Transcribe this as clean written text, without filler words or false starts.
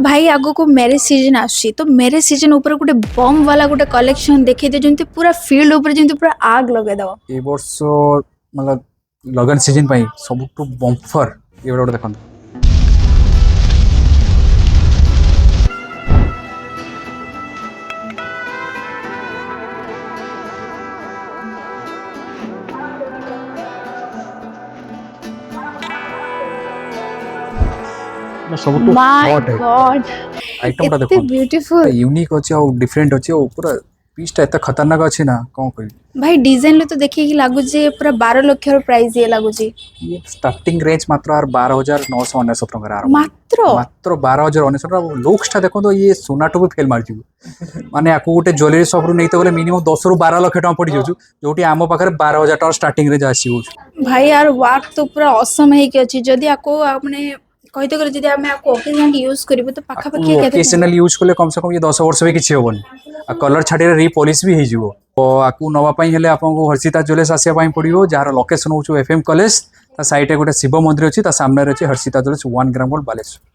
भाई आगो को मैरिज सीजन आसी तो मैरिज सीजन ऊपर गोटे बम वाला गोटे कलेक्शन देखै दे जंती पूरा फील्ड ऊपर जंती पूरा आग लगे दव ए वर्ष मतलब लगन सीजन पाई सबुठु बम्फर ये गोटे देखो सबुठु माय हॉट है गॉड आइटम टा एते देखो ब्यूटीफुल यूनिक अच्छे और डिफरेंट अच्छे और पूरा पीस टा एत खतरनाक अच्छे ना कौन कह भाई डिजाइन लो तो देखिए कि लागु जे पूरा 12 लाख रो प्राइस ये लागु जी ये स्टार्टिंग रेंज मात्र 12,999 टଙ୍କା आरंभ मात्र मात्र 12,999 लुक्स टा देखो तो ये सोनाटो भी फेल मार माने आपको गोटे ज्वेलरी शॉप रु नहीं गले मिनिमम 10 ରୁ 12 लाख टଙ୍କା पड़ जाऊ जोटी आम पाखे 12,000 टଙ୍କା स्टार्टिंग रेंज आसी भाई यार वर्क तो पूरा असम है कि अछि जदी आपको आपने कहते गले जदी हमें आपको ओकेजन यूज करबो तो पाखा पाखी केते ओकेजनल यूज कले कम से कम ये 10 वर्ष भी किसी हेबनी आ कलर छाड़ी रिपॉलिश भी हो तो आपको नवापाई हेले आपको हर्षिता ज्वेलर्स आसिया पड़ो जार लोकेशन हूँ FM कॉलेज ता साइड गोटे शिव मंदिर अच्छी सामने अच्छी Harshita jewellers 1 gram gold Baleshwar.